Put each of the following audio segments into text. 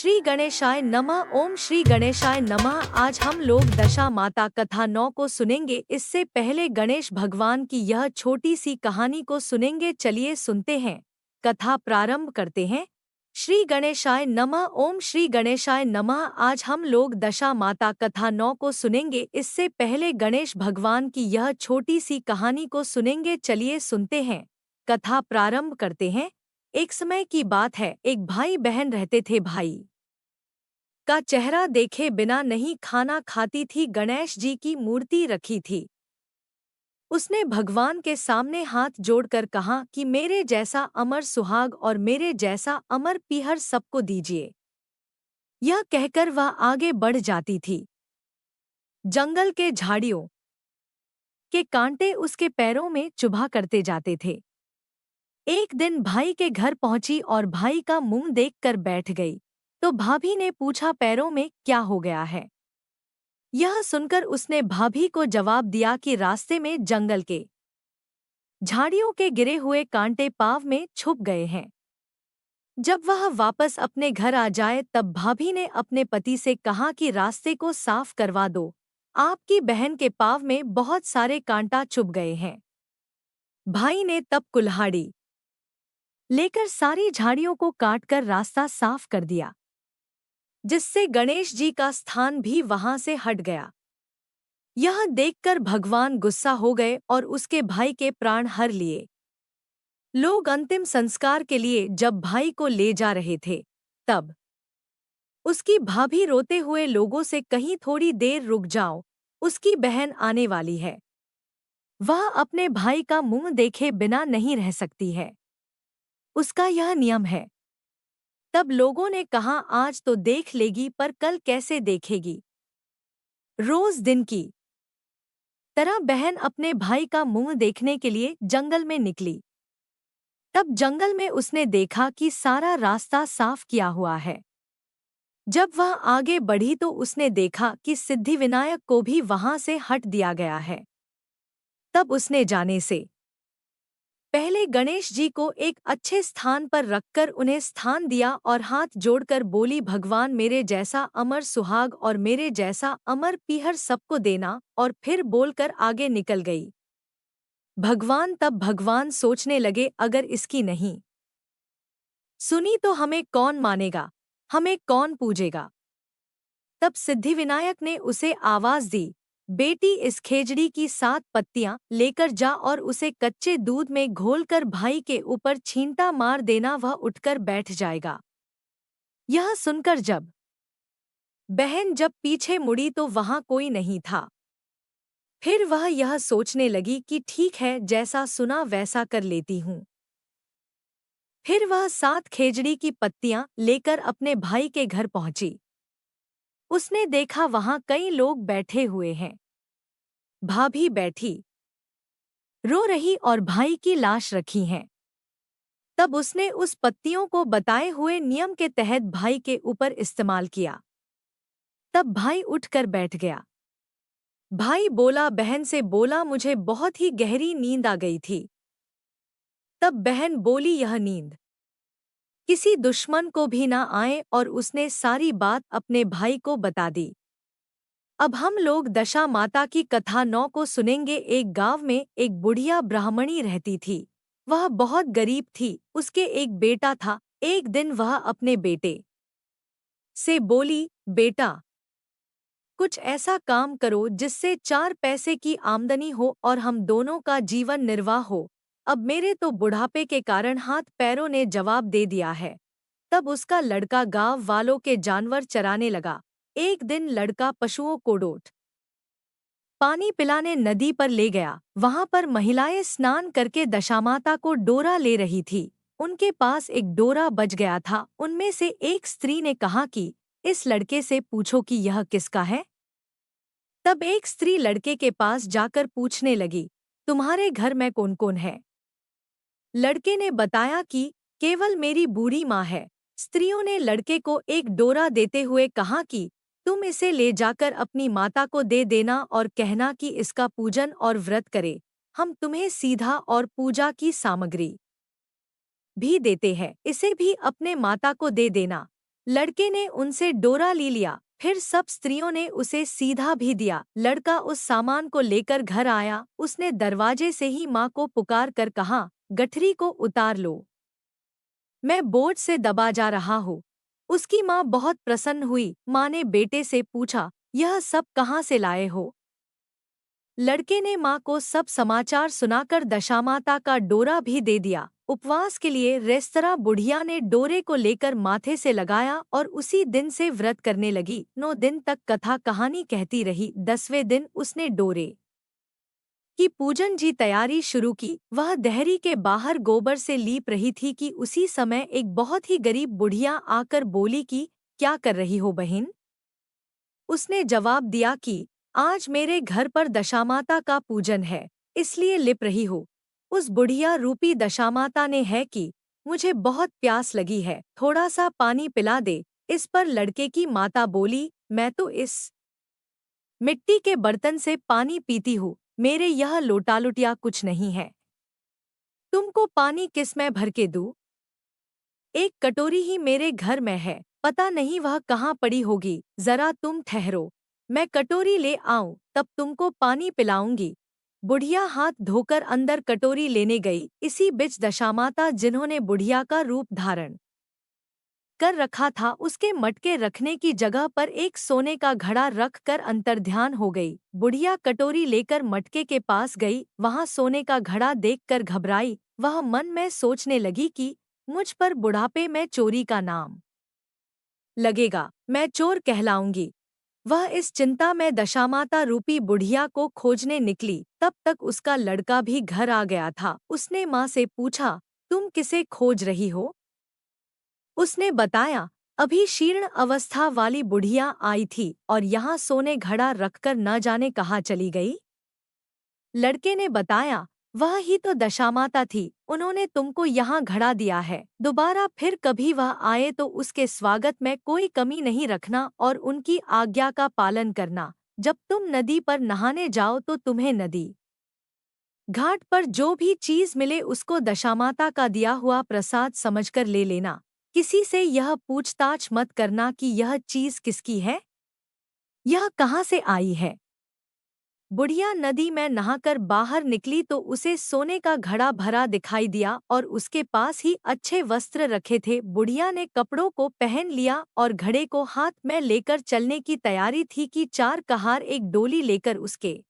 श्री गणेशाय नमः। ओम श्री गणेशाय नमः। आज हम लोग दशा माता कथा 9 को सुनेंगे। इससे पहले गणेश भगवान की यह छोटी सी कहानी को सुनेंगे। चलिए सुनते हैं, कथा प्रारंभ करते हैं। श्री गणेशाय नमः। ओम श्री गणेशाय नमः। आज हम लोग दशा माता कथा 9 को सुनेंगे। इससे पहले गणेश भगवान की यह छोटी सी कहानी को सुनेंगे। चलिए सुनते हैं, कथा प्रारंभ करते हैं। एक समय की बात है, एक भाई बहन रहते थे। भाई का चेहरा देखे बिना नहीं खाना खाती थी। गणेश जी की मूर्ति रखी थी। उसने भगवान के सामने हाथ जोड़कर कहा कि मेरे जैसा अमर सुहाग और मेरे जैसा अमर पीहर सबको दीजिए। यह कहकर वह आगे बढ़ जाती थी। जंगल के झाड़ियों के कांटे उसके पैरों में चुभा करते जाते थे। एक दिन भाई के घर पहुंची और भाई का मुंह देखकर बैठ गई। तो भाभी ने पूछा, पैरों में क्या हो गया है? यह सुनकर उसने भाभी को जवाब दिया कि रास्ते में जंगल के झाड़ियों के गिरे हुए कांटे पाँव में छुप गए हैं। जब वह वापस अपने घर आ जाए तब भाभी ने अपने पति से कहा कि रास्ते को साफ करवा दो, आपकी बहन के पाँव में बहुत सारे कांटा चुभ गए हैं। भाई ने तब कुल्हाड़ी लेकर सारी झाड़ियों को काटकर रास्ता साफ कर दिया, जिससे गणेश जी का स्थान भी वहां से हट गया। यह देखकर भगवान गुस्सा हो गए और उसके भाई के प्राण हर लिए। लोग अंतिम संस्कार के लिए जब भाई को ले जा रहे थे तब उसकी भाभी रोते हुए लोगों से कहीं थोड़ी देर रुक जाओ, उसकी बहन आने वाली है। वह अपने भाई का मुंह देखे बिना नहीं रह सकती है, उसका यह नियम है। तब लोगों ने कहा, आज तो देख लेगी पर कल कैसे देखेगी। रोज दिन की तरह बहन अपने भाई का मुंह देखने के लिए जंगल में निकली। तब जंगल में उसने देखा कि सारा रास्ता साफ किया हुआ है। जब वह आगे बढ़ी तो उसने देखा कि सिद्धिविनायक को भी वहां से हट दिया गया है। तब उसने जाने से पहले गणेश जी को एक अच्छे स्थान पर रखकर उन्हें स्थान दिया और हाथ जोड़कर बोली, भगवान मेरे जैसा अमर सुहाग और मेरे जैसा अमर पीहर सबको देना, और फिर बोलकर आगे निकल गई। तब भगवान सोचने लगे, अगर इसकी नहीं सुनी तो हमें कौन मानेगा, हमें कौन पूजेगा। तब सिद्धिविनायक ने उसे आवाज दी, बेटी इस खेजड़ी की 7 पत्तियां लेकर जा और उसे कच्चे दूध में घोलकर भाई के ऊपर छींटा मार देना, वह उठकर बैठ जाएगा। यह सुनकर जब बहन पीछे मुड़ी तो वहां कोई नहीं था। फिर वह यह सोचने लगी कि ठीक है, जैसा सुना वैसा कर लेती हूँ। फिर वह 7 खेजड़ी की पत्तियां लेकर अपने भाई के घर पहुंची। उसने देखा वहां कई लोग बैठे हुए हैं। भाभी बैठी रो रही और भाई की लाश रखी है। तब उसने उस पत्तियों को बताए हुए नियम के तहत भाई के ऊपर इस्तेमाल किया। तब भाई उठकर बैठ गया। भाई बोला, बहन से बोला, मुझे बहुत ही गहरी नींद आ गई थी। तब बहन बोली, यह नींद किसी दुश्मन को भी ना आए, और उसने सारी बात अपने भाई को बता दी। अब हम लोग दशा माता की कथा 9 को सुनेंगे। एक गांव में एक बुढ़िया ब्राह्मणी रहती थी। वह बहुत गरीब थी। उसके एक बेटा था। एक दिन वह अपने बेटे से बोली, बेटा कुछ ऐसा काम करो जिससे 4 पैसे की आमदनी हो और हम दोनों का जीवन निर्वाह हो। अब मेरे तो बुढ़ापे के कारण हाथ पैरों ने जवाब दे दिया है। तब उसका लड़का गांव वालों के जानवर चराने लगा। एक दिन लड़का पशुओं को डोट पानी पिलाने नदी पर ले गया। वहां पर महिलाएं स्नान करके दशामाता को डोरा ले रही थी। उनके पास एक डोरा बच गया था। उनमें से एक स्त्री ने कहा कि इस लड़के से पूछो कि यह किसका है। तब एक स्त्री लड़के के पास जाकर पूछने लगी, तुम्हारे घर में कौन कौन है? लड़के ने बताया कि केवल मेरी बूढ़ी माँ है। स्त्रियों ने लड़के को एक डोरा देते हुए कहा कि तुम इसे ले जाकर अपनी माता को दे देना और कहना कि इसका पूजन और व्रत करे। हम तुम्हें सीधा और पूजा की सामग्री भी देते हैं, इसे भी अपने माता को दे देना। लड़के ने उनसे डोरा ले लिया, फिर सब स्त्रियों ने उसे सीधा भी दिया। लड़का उस सामान को लेकर घर आया, उसने दरवाजे से ही माँ को पुकार कर कहा, गठरी को उतार लो, मैं बोझ से दबा जा रहा हूँ। उसकी माँ बहुत प्रसन्न हुई। माँ ने बेटे से पूछा, यह सब कहाँ से लाए हो? लड़के ने माँ को सब समाचार सुनाकर दशामाता का डोरा भी दे दिया। उपवास के लिए रेस्तरां बुढ़िया ने डोरे को लेकर माथे से लगाया और उसी दिन से व्रत करने लगी। 9 दिन तक कथा कहानी कहती रही। 10वें दिन उसने डोरे की पूजन जी तैयारी शुरू की। वह देहरी के बाहर गोबर से लीप रही थी कि उसी समय एक बहुत ही गरीब बुढ़िया आकर बोली कि क्या कर रही हो बहन? उसने जवाब दिया कि आज मेरे घर पर दशामाता का पूजन है, इसलिए लिप रही हूँ। उस बुढ़िया रूपी दशामाता ने है कि मुझे बहुत प्यास लगी है, थोड़ा सा पानी पिला दे। इस पर लड़के की माता बोली, मैं तो इस मिट्टी के बर्तन से पानी पीती हूँ, मेरे यह लोटा लुटिया कुछ नहीं है। तुमको पानी किस में भर के दूँ? एक कटोरी ही मेरे घर में है, पता नहीं वह कहाँ पड़ी होगी, जरा तुम ठहरो, मैं कटोरी ले आऊं, तब तुमको पानी पिलाऊंगी। बुढ़िया हाथ धोकर अंदर कटोरी लेने गई। इसी बीच दशामाता, जिन्होंने बुढ़िया का रूप धारण कर रखा था, उसके मटके रखने की जगह पर एक सोने का घड़ा रख कर अंतर्ध्यान हो गई। बुढ़िया कटोरी लेकर मटके के पास गई, वहां सोने का घड़ा देखकर घबराई। वह मन में सोचने लगी कि मुझ पर बुढ़ापे में चोरी का नाम लगेगा, मैं चोर कहलाऊंगी। वह इस चिंता में दशामाता रूपी बुढ़िया को खोजने निकली। तब तक उसका लड़का भी घर आ गया था। उसने माँ से पूछा, तुम किसे खोज रही हो? उसने बताया, अभी शीर्ण अवस्था वाली बुढ़िया आई थी और यहाँ सोने घड़ा रखकर न जाने कहाँ चली गई। लड़के ने बताया, वह ही तो दशामाता थी, उन्होंने तुमको यहाँ घड़ा दिया है। दोबारा फिर कभी वह आए तो उसके स्वागत में कोई कमी नहीं रखना और उनकी आज्ञा का पालन करना। जब तुम नदी पर नहाने जाओ तो तुम्हें नदी घाट पर जो भी चीज मिले उसको दशामाता का दिया हुआ प्रसाद समझकर ले लेना। किसी से यह पूछताछ मत करना कि यह चीज किसकी है, यह कहाँ से आई है। बुढ़िया नदी में नहाकर बाहर निकली तो उसे सोने का घड़ा भरा दिखाई दिया और उसके पास ही अच्छे वस्त्र रखे थे। बुढ़िया ने कपड़ों को पहन लिया और घड़े को हाथ में लेकर चलने की तैयारी थी कि 4 कहार एक डोली लेकर उसके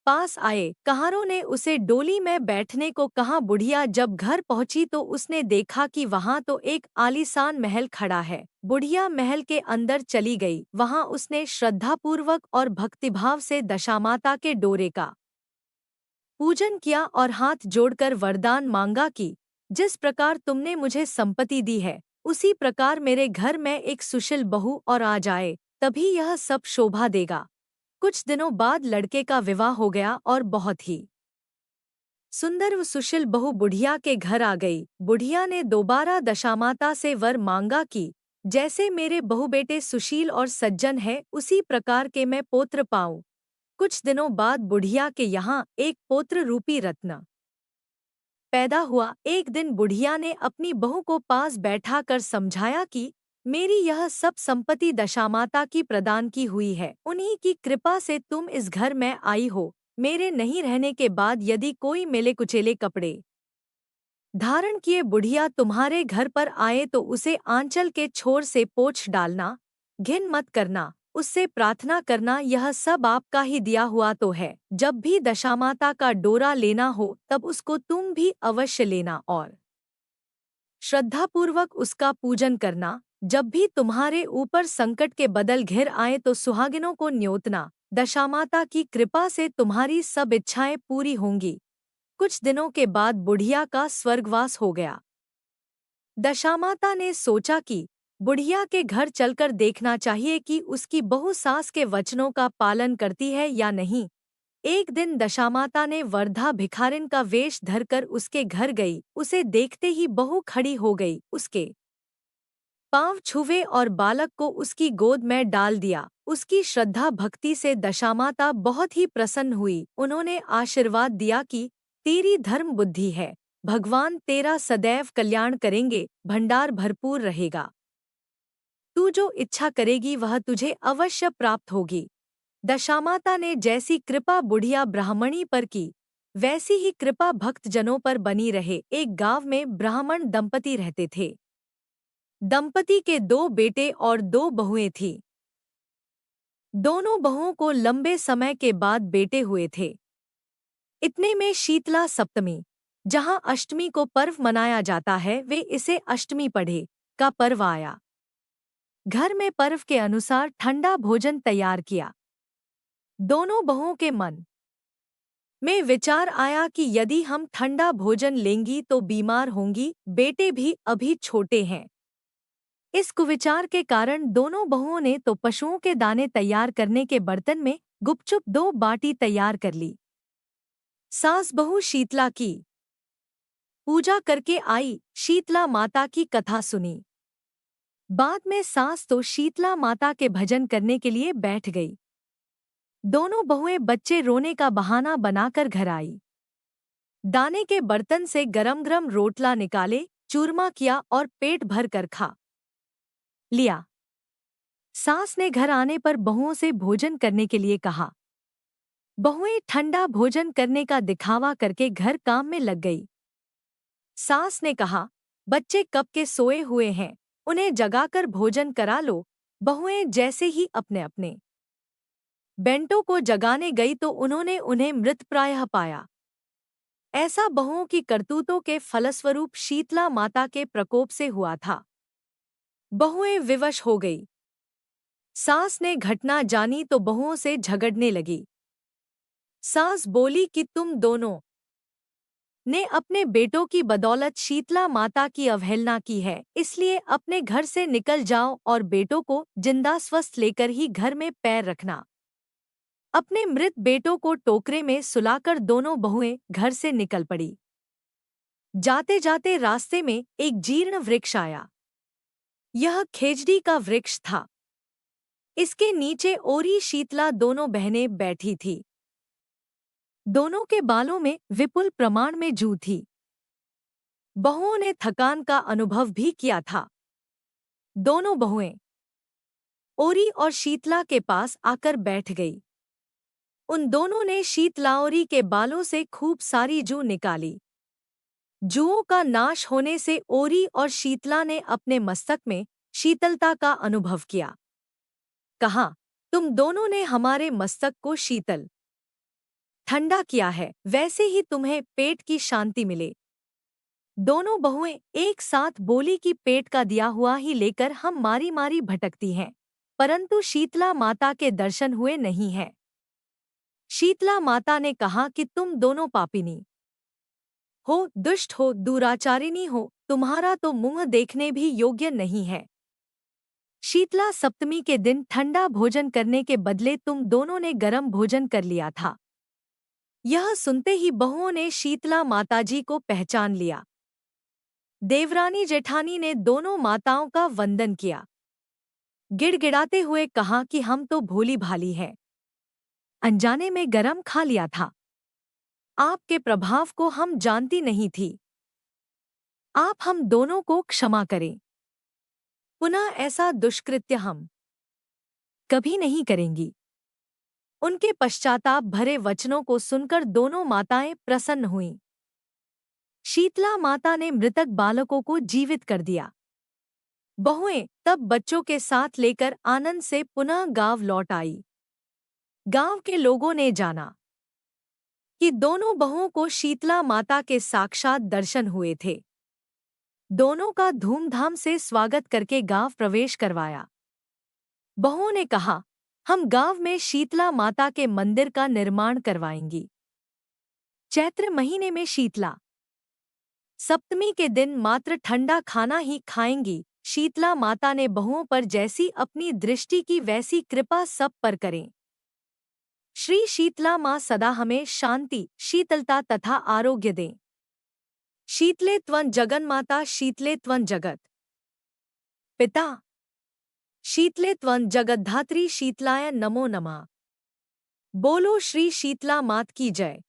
पास आए। कहारों ने उसे डोली में बैठने को कहा। बुढ़िया जब घर पहुंची तो उसने देखा कि वहां तो एक आलीशान महल खड़ा है। बुढ़िया महल के अंदर चली गई। वहां उसने श्रद्धापूर्वक और भक्तिभाव से दशामाता के डोरे का पूजन किया और हाथ जोड़कर वरदान मांगा कि जिस प्रकार तुमने मुझे संपत्ति दी है, उसी प्रकार मेरे घर में एक सुशील बहू और आ जाए, तभी यह सब शोभा देगा। कुछ दिनों बाद लड़के का विवाह हो गया और बहुत ही सुंदर व सुशील बहू बुढ़िया के घर आ गई। बुढ़िया ने दोबारा दशामाता से वर मांगा कि जैसे मेरे बहू बेटे सुशील और सज्जन है, उसी प्रकार के मैं पोत्र पाऊं। कुछ दिनों बाद बुढ़िया के यहाँ एक पोत्र रूपी रत्न पैदा हुआ। एक दिन बुढ़िया ने अपनी बहू को पास बैठा कर समझाया कि मेरी यह सब संपत्ति दशामाता की प्रदान की हुई है, उन्हीं की कृपा से तुम इस घर में आई हो। मेरे नहीं रहने के बाद यदि कोई मेले कुचेले कपड़े धारण किए बुढ़िया तुम्हारे घर पर आए तो उसे आंचल के छोर से पोंछ डालना, घिन मत करना, उससे प्रार्थना करना, यह सब आपका ही दिया हुआ तो है। जब भी दशामाता का डोरा लेना हो तब उसको तुम भी अवश्य लेना और श्रद्धापूर्वक उसका पूजन करना। जब भी तुम्हारे ऊपर संकट के बदल घिर आए तो सुहागिनों को न्योतना, दशामाता की कृपा से तुम्हारी सब इच्छाएं पूरी होंगी। कुछ दिनों के बाद बुढ़िया का स्वर्गवास हो गया। दशामाता ने सोचा कि बुढ़िया के घर चलकर देखना चाहिए कि उसकी बहू सास के वचनों का पालन करती है या नहीं। एक दिन दशामाता ने वर्धा भिखारिन का वेश धरकर उसके घर गई। उसे देखते ही बहू खड़ी हो गई, उसके पांव छुए और बालक को उसकी गोद में डाल दिया। उसकी श्रद्धा भक्ति से दशामाता बहुत ही प्रसन्न हुई। उन्होंने आशीर्वाद दिया कि तेरी धर्म बुद्धि है, भगवान तेरा सदैव कल्याण करेंगे, भंडार भरपूर रहेगा। जो इच्छा करेगी वह तुझे अवश्य प्राप्त होगी। दशामाता ने जैसी कृपा बुढ़िया ब्राह्मणी पर की, वैसी ही कृपा भक्तजनों पर बनी रहे। एक गांव में ब्राह्मण दंपति रहते थे। दंपति के 2 बेटे और 2 बहुएं थीं। दोनों बहुओं को लंबे समय के बाद बेटे हुए थे। इतने में शीतला सप्तमी, जहां अष्टमी को पर्व मनाया जाता है, वे इसे अष्टमी पढ़े का पर्व आया। घर में पर्व के अनुसार ठंडा भोजन तैयार किया। दोनों बहुओं के मन में विचार आया कि यदि हम ठंडा भोजन लेंगी तो बीमार होंगी, बेटे भी अभी छोटे हैं। इस कुविचार के कारण दोनों बहुओं ने तो पशुओं के दाने तैयार करने के बर्तन में गुपचुप 2 बाटी तैयार कर ली। सास बहू शीतला की पूजा करके आई, शीतला माता की कथा सुनी। बाद में सास तो शीतला माता के भजन करने के लिए बैठ गई। दोनों बहुएं बच्चे रोने का बहाना बनाकर घर आई। दाने के बर्तन से गरम गरम रोटला निकाले, चूरमा किया और पेट भर कर खा लिया। सास ने घर आने पर बहुओं से भोजन करने के लिए कहा। बहुएं ठंडा भोजन करने का दिखावा करके घर काम में लग गई। सास ने कहा, बच्चे कब के सोए हुए हैं, उन्हें जगाकर भोजन करा लो। बहुएं जैसे ही अपने अपने बेंटों को जगाने गई तो उन्होंने उन्हें मृतप्रायः पाया। ऐसा बहुओं की करतूतों के फलस्वरूप शीतला माता के प्रकोप से हुआ था। बहुएं विवश हो गई। सास ने घटना जानी तो बहुओं से झगड़ने लगी। सास बोली कि तुम दोनों ने अपने बेटों की बदौलत शीतला माता की अवहेलना की है, इसलिए अपने घर से निकल जाओ और बेटों को जिंदा स्वस्थ लेकर ही घर में पैर रखना। अपने मृत बेटों को टोकरे में सुलाकर दोनों बहुएं घर से निकल पड़ी। जाते जाते रास्ते में एक जीर्ण वृक्ष आया। यह खेजड़ी का वृक्ष था। इसके नीचे ओरी शीतला दोनों बहनें बैठी थी। दोनों के बालों में विपुल प्रमाण में जू थी। बहुओं ने थकान का अनुभव भी किया था। दोनों बहुएं ओरी और शीतला के पास आकर बैठ गई। उन दोनों ने शीतलाओरी के बालों से खूब सारी जू निकाली। जूओं का नाश होने से ओरी और शीतला ने अपने मस्तक में शीतलता का अनुभव किया। कहा, तुम दोनों ने हमारे मस्तक को शीतल ठंडा किया है, वैसे ही तुम्हें पेट की शांति मिले। दोनों बहुएं एक साथ बोली कि पेट का दिया हुआ ही लेकर हम मारी मारी भटकती हैं, परंतु शीतला माता के दर्शन हुए नहीं हैं। शीतला माता ने कहा कि तुम दोनों पापिनी हो, दुष्ट हो, दुराचारिणी हो, तुम्हारा तो मुंह देखने भी योग्य नहीं है। शीतला सप्तमी के दिन ठंडा भोजन करने के बदले तुम दोनों ने गरम भोजन कर लिया था। यह सुनते ही बहुओं ने शीतला माताजी को पहचान लिया। देवरानी जेठानी ने दोनों माताओं का वंदन किया। गिड़गिड़ाते हुए कहा कि हम तो भोली भाली हैं, अनजाने में गरम खा लिया था। आपके प्रभाव को हम जानती नहीं थी। आप हम दोनों को क्षमा करें। पुनः ऐसा दुष्कृत्य हम कभी नहीं करेंगी। उनके पश्चाताप भरे वचनों को सुनकर दोनों माताएं प्रसन्न हुईं। शीतला माता ने मृतक बालकों को जीवित कर दिया। बहुएं तब बच्चों के साथ लेकर आनंद से पुनः गांव लौट आई। गांव के लोगों ने जाना कि दोनों बहुओं को शीतला माता के साक्षात दर्शन हुए थे। दोनों का धूमधाम से स्वागत करके गांव प्रवेश करवाया। बहुओं ने कहा, हम गांव में शीतला माता के मंदिर का निर्माण करवाएंगी। चैत्र महीने में शीतला सप्तमी के दिन मात्र ठंडा खाना ही खाएंगी। शीतला माता ने बहुओं पर जैसी अपनी दृष्टि की वैसी कृपा सब पर करें। श्री शीतला माँ सदा हमें शांति, शीतलता तथा आरोग्य दें। शीतले त्वं जगन्माता, शीतले त्वं जगत पिता, शीतले त्वं जगद्धात्री, शीतलाय नमो नमः। बोलो श्री शीतला मात की जय।